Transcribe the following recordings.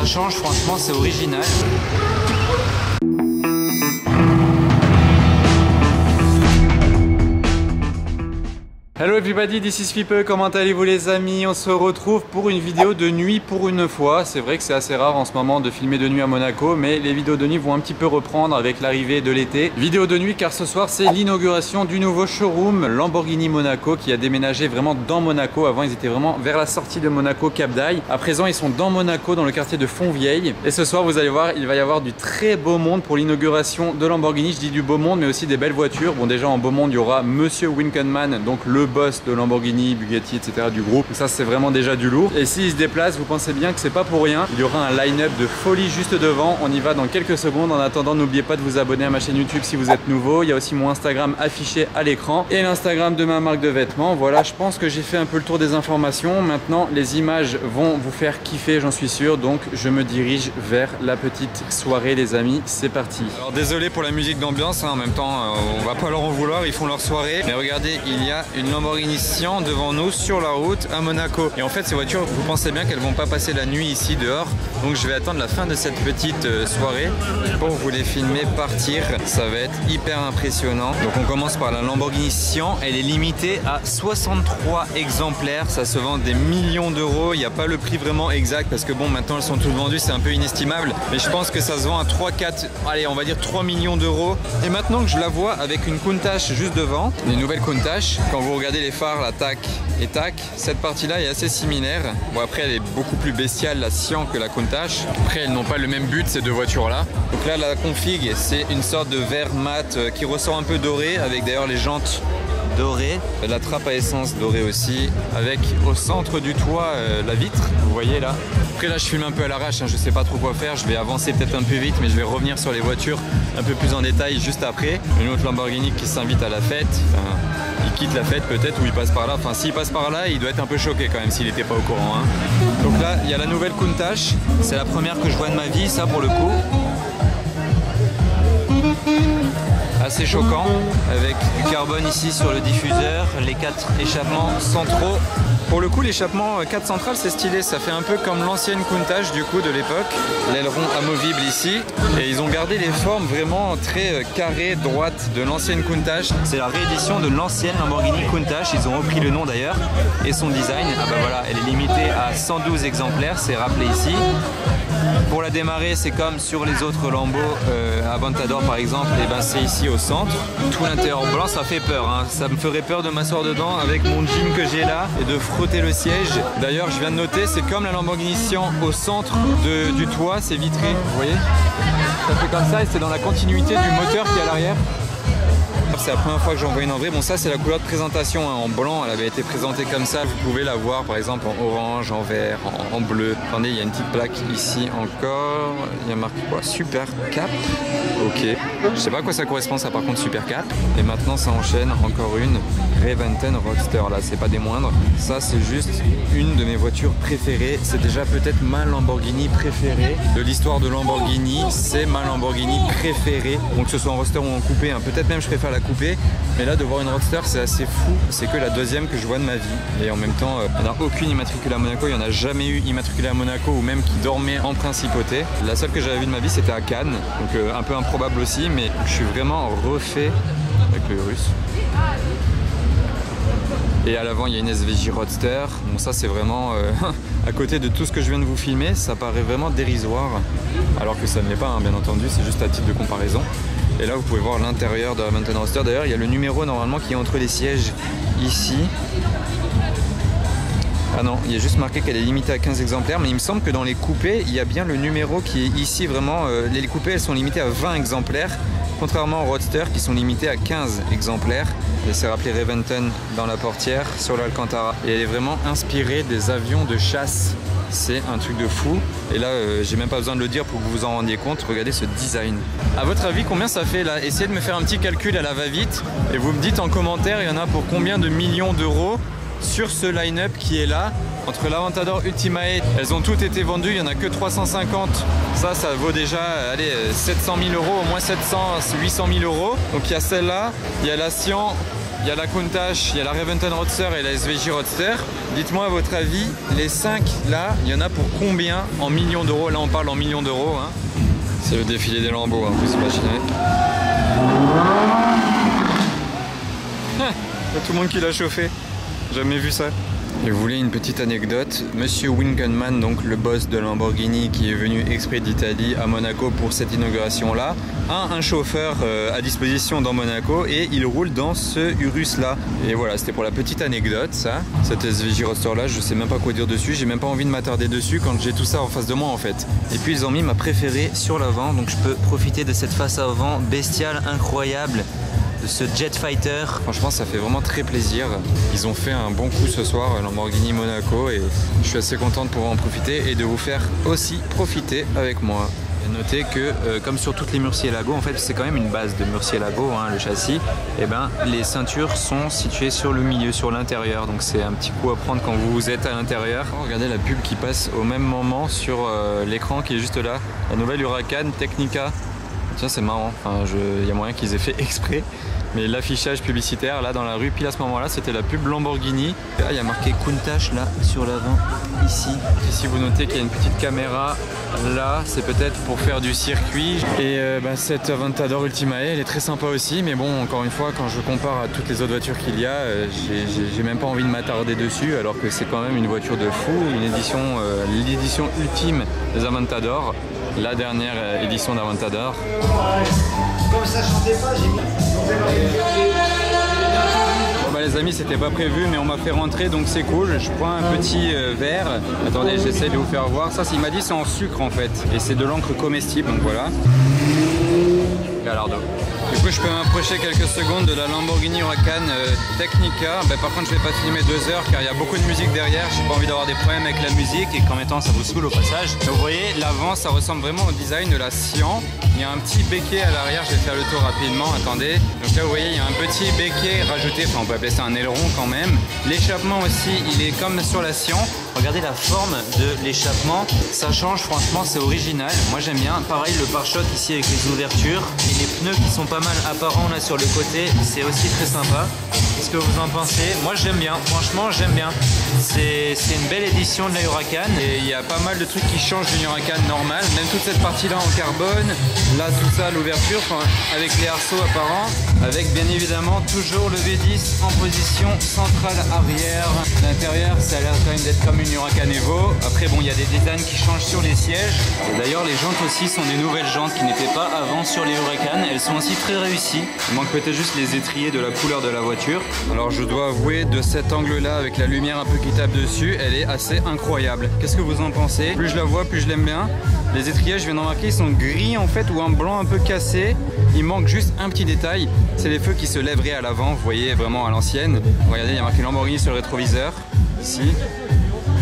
ça change, franchement c'est original. Hello everybody, this is Fipe, comment allez-vous les amis? On se retrouve pour une vidéo de nuit pour une fois. C'est vrai que c'est assez rare en ce moment de filmer de nuit à Monaco, mais les vidéos de nuit vont un petit peu reprendre avec l'arrivée de l'été. Vidéo de nuit car ce soir c'est l'inauguration du nouveau showroom Lamborghini Monaco qui a déménagé vraiment dans Monaco. Avant ils étaient vraiment vers la sortie de Monaco Cap d'Aille. À présent ils sont dans Monaco, dans le quartier de Fontvieille. Et ce soir vous allez voir, il va y avoir du très beau monde pour l'inauguration de Lamborghini. Je dis du beau monde mais aussi des belles voitures. Bon déjà en beau monde il y aura Monsieur Winkelmann, donc le boss de Lamborghini, Bugatti, etc. du groupe. Ça c'est vraiment déjà du lourd. Et s'il se déplace, vous pensez bien que c'est pas pour rien. Il y aura un line-up de folie juste devant. On y va dans quelques secondes. En attendant, n'oubliez pas de vous abonner à ma chaîne YouTube si vous êtes nouveau. Il y a aussi mon Instagram affiché à l'écran et l'Instagram de ma marque de vêtements. Voilà, je pense que j'ai fait un peu le tour des informations. Maintenant, les images vont vous faire kiffer, j'en suis sûr. Donc, je me dirige vers la petite soirée, les amis. C'est parti. Alors, désolé pour la musique d'ambiance. En même temps, on va pas leur en vouloir. Ils font leur soirée. Mais regardez, il y a une Lamborghini Sian devant nous sur la route à Monaco. Et en fait, ces voitures, vous pensez bien qu'elles vont pas passer la nuit ici dehors. Donc, je vais attendre la fin de cette petite soirée pour vous les filmer partir. Ça va être hyper impressionnant. Donc, on commence par la Lamborghini Sian. Elle est limitée à 63 exemplaires. Ça se vend des millions d'euros. Il n'y a pas le prix vraiment exact parce que bon, maintenant elles sont toutes vendues. C'est un peu inestimable. Mais je pense que ça se vend à 3, 4, allez, on va dire 3 millions d'euros. Et maintenant que je la vois avec une Countach juste devant, une nouvelle Countach, quand vous regardez les phares, la TAC et TAC, cette partie-là est assez similaire. Bon, après, elle est beaucoup plus bestiale, la Sian, que la Countach. Après, elles n'ont pas le même but, ces deux voitures-là. Donc là, la config, c'est une sorte de verre mat qui ressort un peu doré, avec d'ailleurs les jantes dorées, la trappe à essence dorée aussi, avec au centre du toit la vitre, vous voyez là. Après là je filme un peu à l'arrache, hein, je sais pas trop quoi faire, je vais avancer peut-être un peu vite mais je vais revenir sur les voitures un peu plus en détail juste après. Une autre Lamborghini qui s'invite à la fête, enfin, il quitte la fête peut-être ou il passe par là, enfin s'il passe par là il doit être un peu choqué quand même s'il n'était pas au courant. Hein. Donc là il y a la nouvelle Countach, c'est la première que je vois de ma vie ça pour le coup. Assez choquant avec du carbone ici sur le diffuseur, les 4 échappements centraux. Pour le coup l'échappement 4 central c'est stylé, ça fait un peu comme l'ancienne Countach du coup de l'époque. L'aileron amovible ici et ils ont gardé les formes vraiment très carrées, droites de l'ancienne Countach. C'est la réédition de l'ancienne Lamborghini Countach, ils ont repris le nom d'ailleurs et son design. Ah bah voilà, elle est limitée à 112 exemplaires, c'est rappelé ici. Pour la démarrer, c'est comme sur les autres Lambo Aventador par exemple, et ben c'est ici au centre. Tout l'intérieur blanc, ça fait peur, hein. Ça me ferait peur de m'asseoir dedans avec mon jean que j'ai là et de frotter le siège. D'ailleurs, je viens de noter, c'est comme la Lamborghini Sian au centre du toit, c'est vitré, vous voyez. Ça fait comme ça et c'est dans la continuité du moteur qui est à l'arrière. C'est la première fois que j'en vois une en vrai. Bon, ça c'est la couleur de présentation hein. En blanc, elle avait été présentée comme ça. Vous pouvez la voir par exemple en orange, en vert, en bleu. Attendez, il y a une petite plaque ici encore. Il y a marqué quoi? Super Cap. Ok. Je sais pas à quoi ça correspond ça par contre, Super Cap. Et maintenant ça enchaîne encore une Reventon Roadster. Là, c'est pas des moindres. Ça c'est juste une de mes voitures préférées. C'est déjà peut-être ma Lamborghini préférée de l'histoire de Lamborghini. C'est ma Lamborghini préférée. Donc que ce soit en roadster ou en coupé, hein. Peut-être même je préfère la coupé, mais là de voir une Roadster c'est assez fou, c'est que la deuxième que je vois de ma vie et en même temps il n'y en a aucune immatriculée à Monaco, il n'y en a jamais eu immatriculée à Monaco ou même qui dormait en principauté. La seule que j'avais vue de ma vie c'était à Cannes, donc un peu improbable aussi, mais je suis vraiment refait avec le Urus. Et à l'avant il y a une SVJ Roadster, bon ça c'est vraiment à côté de tout ce que je viens de vous filmer, ça paraît vraiment dérisoire, alors que ça ne l'est pas hein, bien entendu, c'est juste à titre de comparaison. Et là vous pouvez voir l'intérieur de la Reventon Roadster. D'ailleurs il y a le numéro normalement qui est entre les sièges ici. Ah non, il y a juste marqué qu'elle est limitée à 15 exemplaires, mais il me semble que dans les coupés, il y a bien le numéro qui est ici vraiment. Les coupés elles sont limitées à 20 exemplaires, contrairement aux Roadster qui sont limitées à 15 exemplaires. Et c'est rappelé Reventon dans la portière sur l'Alcantara. Et elle est vraiment inspirée des avions de chasse. C'est un truc de fou. Et là, j'ai même pas besoin de le dire pour que vous vous en rendiez compte. Regardez ce design. À votre avis, combien ça fait là? Essayez de me faire un petit calcul à la va-vite. Et vous me dites en commentaire, il y en a pour combien de millions d'euros sur ce line-up qui est là. Entre l'Aventador Ultimate, elles ont toutes été vendues, il n'y en a que 350. Ça vaut déjà allez, 700 000 euros, au moins 700, 800 000 euros. Donc il y a celle-là, il y a la Sian il y a la Countach, il y a la Reventon Roadster et la SVJ Roadster. Dites-moi à votre avis, les 5 là, il y en a pour combien en millions d'euros? Là on parle en millions d'euros. Hein. C'est le défilé des Lambeaux, hein, vous imaginez. Il y a tout le monde qui l'a chauffé. Jamais vu ça. Et vous voulez une petite anecdote? Monsieur Winkelmann, donc le boss de Lamborghini qui est venu exprès d'Italie à Monaco pour cette inauguration là, a un chauffeur à disposition dans Monaco et il roule dans ce Urus là. Et voilà, c'était pour la petite anecdote ça. Cette SVJ Roadster là, je sais même pas quoi dire dessus, j'ai même pas envie de m'attarder dessus quand j'ai tout ça en face de moi en fait. Et puis ils ont mis ma préférée sur l'avant, donc je peux profiter de cette face avant bestiale, incroyable. De ce Jet Fighter. Franchement ça fait vraiment très plaisir. Ils ont fait un bon coup ce soir Lamborghini Monaco et je suis assez content de pouvoir en profiter et de vous faire aussi profiter avec moi. Notez que comme sur toutes les Murcielago, en fait c'est quand même une base de Murcielago, hein, le châssis, et ben les ceintures sont situées sur le milieu, sur l'intérieur, donc c'est un petit coup à prendre quand vous êtes à l'intérieur. Oh, regardez la pub qui passe au même moment sur l'écran qui est juste là, la nouvelle Huracan Technica. Tiens, c'est marrant, enfin, y a moyen qu'ils aient fait exprès. Mais l'affichage publicitaire là dans la rue, pile à ce moment-là, c'était la pub Lamborghini. Là, il y a marqué Countach là sur l'avant, ici. Ici, vous notez qu'il y a une petite caméra. Là, c'est peut-être pour faire du circuit. Et cette Aventador Ultimae, elle est très sympa aussi. Mais bon, encore une fois, quand je compare à toutes les autres voitures qu'il y a, j'ai même pas envie de m'attarder dessus. Alors que c'est quand même une voiture de fou, une édition, l'édition ultime des Aventador. La dernière édition d'Aventador. Comme ça chantait pas, j'ai mis. Bon les amis, c'était pas prévu mais on m'a fait rentrer donc c'est cool. Je prends un petit verre. Attendez, j'essaie de vous faire voir. Ça, il m'a dit c'est en sucre en fait. Et c'est de l'encre comestible, donc voilà. Gallardo. Du coup, je peux m'approcher quelques secondes de la Lamborghini Huracan Technica. Par contre, je vais pas filmer 2 heures car il y a beaucoup de musique derrière. J'ai pas envie d'avoir des problèmes avec la musique et qu'en même temps ça vous saoule au passage. Donc, vous voyez, l'avant, ça ressemble vraiment au design de la Sian. Il y a un petit béquet à l'arrière. Je vais faire le tour rapidement. Attendez. Donc là, vous voyez, il y a un petit béquet rajouté. Enfin, on peut appeler ça un aileron quand même. L'échappement aussi, il est comme sur la Sian. Regardez la forme de l'échappement. Ça change, franchement, c'est original. Moi, j'aime bien. Pareil, le pare-choc ici avec les ouvertures et les pneus qui sont pas mal apparents là sur le côté, c'est aussi très sympa. Qu'est-ce que vous en pensez? Moi j'aime bien, franchement j'aime bien. C'est une belle édition de la Huracan et il y a pas mal de trucs qui changent d'une Huracan normale. Même toute cette partie là en carbone, là tout ça, l'ouverture, avec les arceaux apparents, avec bien évidemment toujours le V10 en position centrale arrière. L'intérieur ça a l'air quand même d'être comme une Huracan Evo. Après bon, il y a des designs qui changent sur les sièges. Et d'ailleurs les jantes aussi sont des nouvelles jantes qui n'étaient pas avant sur les Huracan. Elles sont aussi très réussies. Il manque peut-être juste les étriers de la couleur de la voiture. Alors je dois avouer, de cet angle là avec la lumière un peu qui tape dessus, elle est assez incroyable. Qu'est-ce que vous en pensez? Plus je la vois, plus je l'aime bien. Les étriers, je viens d'en remarquer, ils sont gris en fait ou un blanc un peu cassé. Il manque juste un petit détail, c'est les feux qui se lèveraient à l'avant, vous voyez, vraiment à l'ancienne. Regardez, il y a marqué Lamborghini sur le rétroviseur, ici.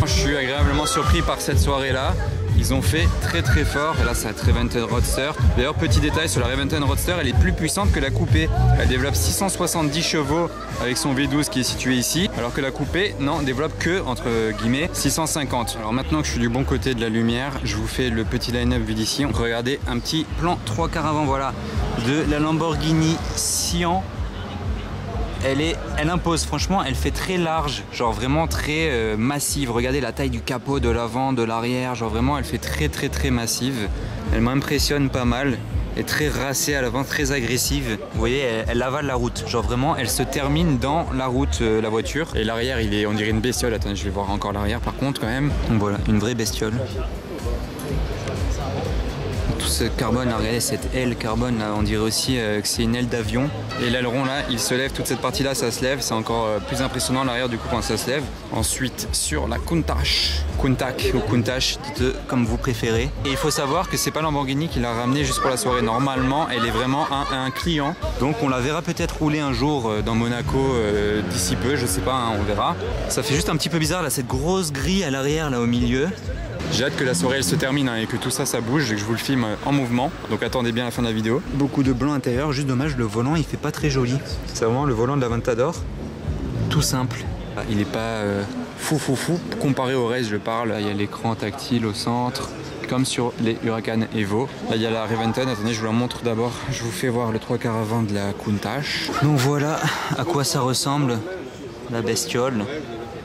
Je suis agréablement surpris par cette soirée là. Ils ont fait très très fort, et là c'est la Reventon Roadster. D'ailleurs, petit détail sur la Reventon Roadster, elle est plus puissante que la coupée. Elle développe 670 chevaux avec son V12 qui est situé ici, alors que la coupée, non, développe que, entre guillemets, 650. Alors maintenant que je suis du bon côté de la lumière, je vous fais le petit line-up vu d'ici. Regardez un petit plan 3/4 avant, voilà, de la Lamborghini Sian. Elle impose, franchement, elle fait très large, genre vraiment très massive. Regardez la taille du capot de l'avant, de l'arrière, genre vraiment elle fait très massive. Elle m'impressionne pas mal, elle est très racée à l'avant, très agressive. Vous voyez, elle avale la route, genre vraiment elle se termine dans la route, la voiture. Et l'arrière, on dirait une bestiole. Attendez, je vais voir encore l'arrière par contre quand même. Donc voilà, une vraie bestiole. Tout ce carbone, là, regardez cette aile carbone là, on dirait aussi que c'est une aile d'avion. Et l'aileron là, il se lève, toute cette partie là, ça se lève, c'est encore plus impressionnant l'arrière du coup quand ça se lève. Ensuite sur la Countach, Countach ou Countach, dites comme vous préférez. Et il faut savoir que c'est pas Lamborghini qui l'a ramené juste pour la soirée. Normalement, elle est vraiment un client. Donc on la verra peut-être rouler un jour dans Monaco d'ici peu, je sais pas, hein, on verra. Ça fait juste un petit peu bizarre là, cette grosse grille à l'arrière là au milieu. J'ai hâte que la soirée elle se termine hein, et que tout ça bouge et que je vous le filme en mouvement. Donc attendez bien la fin de la vidéo. Beaucoup de blanc intérieur, juste dommage le volant il fait pas très joli. C'est vraiment le volant de l'Aventador. Tout simple. Il est pas fou comparé au reste, je parle. Il y a l'écran tactile au centre. comme sur les Huracan Evo. Là il y a la Reventon, attendez je vous la montre d'abord, je vous fais voir le 3/4 avant de la Countach. Donc voilà à quoi ça ressemble la bestiole.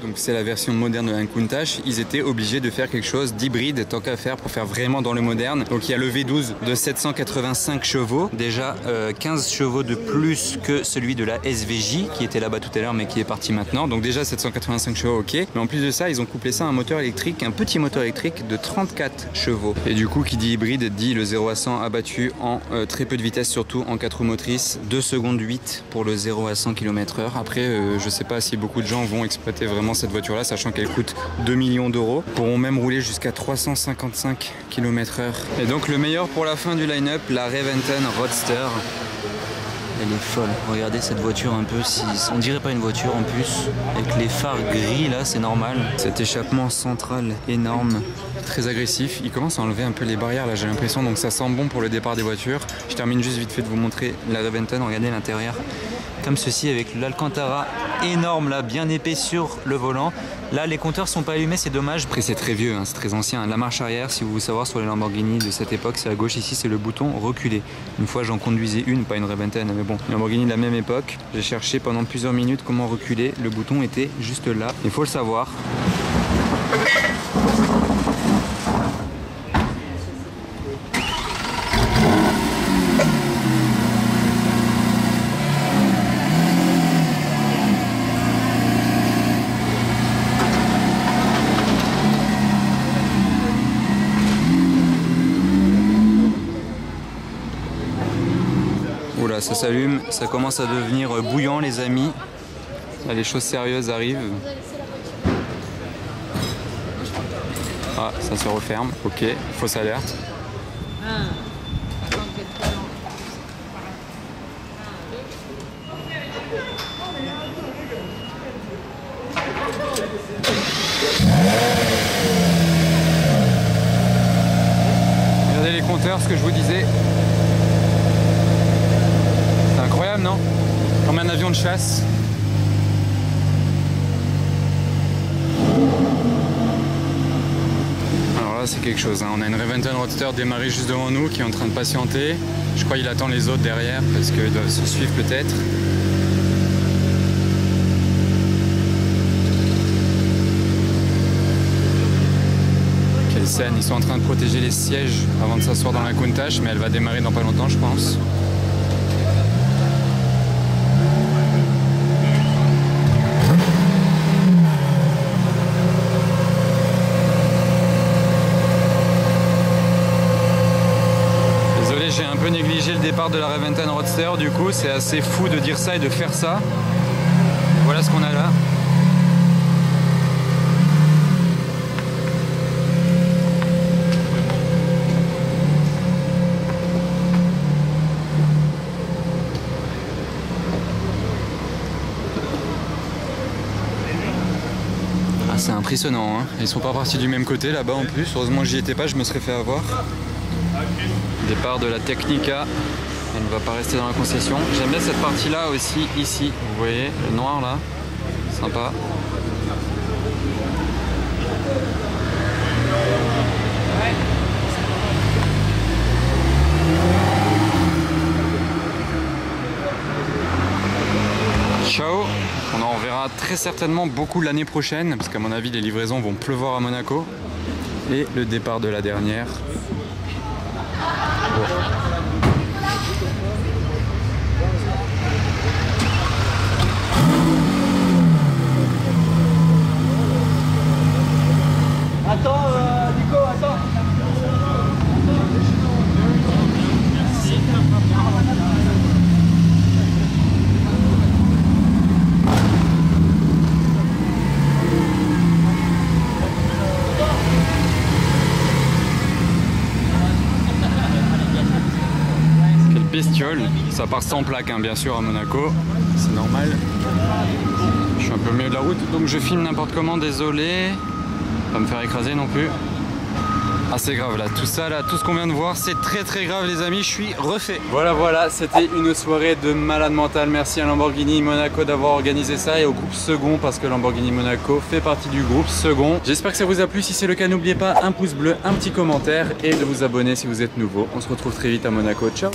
Donc c'est la version moderne de la Countach. Ils étaient obligés de faire quelque chose d'hybride tant qu'à faire pour faire vraiment dans le moderne. Donc il y a le V12 de 785 chevaux, déjà 15 chevaux de plus que celui de la SVJ qui était là-bas tout à l'heure mais qui est parti maintenant. Donc déjà 785 chevaux, ok. Mais en plus de ça, ils ont couplé ça à un moteur électrique, un petit moteur électrique de 34 chevaux. Et du coup, qui dit hybride dit le 0 à 100 abattu en très peu de vitesse, surtout en 4 roues motrices. 2 secondes 8 pour le 0 à 100 km/h. Après, je sais pas si beaucoup de gens vont exploiter vraiment cette voiture là, sachant qu'elle coûte 2 millions d'euros, pourront même rouler jusqu'à 355 km/h. Et donc le meilleur pour la fin du line-up, la Reventon Roadster. Elle est folle, regardez cette voiture un peu, on dirait pas une voiture en plus, avec les phares gris là, c'est normal. Cet échappement central énorme, très agressif, il commence à enlever un peu les barrières là j'ai l'impression, donc ça sent bon pour le départ des voitures. Je termine juste vite fait de vous montrer la Reventon, regardez l'intérieur. Comme ceci avec l'Alcantara énorme là, bien épais sur le volant. Là les compteurs sont pas allumés, c'est dommage. Après c'est très vieux, hein, c'est très ancien. La marche arrière, si vous voulez savoir sur les Lamborghini de cette époque, c'est à gauche ici, c'est le bouton reculer. Une fois j'en conduisais une, pas une Reventon, mais bon, Lamborghini de la même époque. J'ai cherché pendant plusieurs minutes comment reculer. Le bouton était juste là, il faut le savoir. Oula, ça s'allume, ça commence à devenir bouillant les amis. Là, les choses sérieuses arrivent. Ah, ça se referme, ok, fausse alerte. Regardez les compteurs, ce que je vous disais. C'est incroyable, non? Comme un avion de chasse. Alors là, c'est quelque chose, hein. On a une Reventon Roadster démarrée juste devant nous qui est en train de patienter. Je crois qu'il attend les autres derrière parce qu'ils doivent se suivre peut-être. Quelle scène, ils sont en train de protéger les sièges avant de s'asseoir dans la Countach, mais elle va démarrer dans pas longtemps, je pense. J'ai un peu négligé le départ de la Reventon Roadster, du coup c'est assez fou de dire ça et de faire ça. Voilà ce qu'on a là. Ah, c'est impressionnant, hein. Ils sont pas partis du même côté là-bas en plus, heureusement j'y étais pas, je me serais fait avoir. Départ de la Technica, elle ne va pas rester dans la concession. J'aime bien cette partie là aussi, ici, vous voyez, le noir là, sympa. Ciao, on en verra très certainement beaucoup l'année prochaine, parce qu'à mon avis les livraisons vont pleuvoir à Monaco. Et le départ de la dernière. Attends, Nico, attends. Bestiole, ça part sans plaque hein, bien sûr à Monaco, c'est normal. Je suis un peu au milieu de la route donc je filme n'importe comment, désolé. Pas me faire écraser non plus. Ah c'est grave là, tout ça là, tout ce qu'on vient de voir, c'est très grave les amis, je suis refait. Voilà, c'était une soirée de malade mental. Merci à Lamborghini Monaco d'avoir organisé ça et au groupe Second parce que Lamborghini Monaco fait partie du groupe Second. J'espère que ça vous a plu, si c'est le cas n'oubliez pas un pouce bleu, un petit commentaire et de vous abonner si vous êtes nouveau. On se retrouve très vite à Monaco, ciao.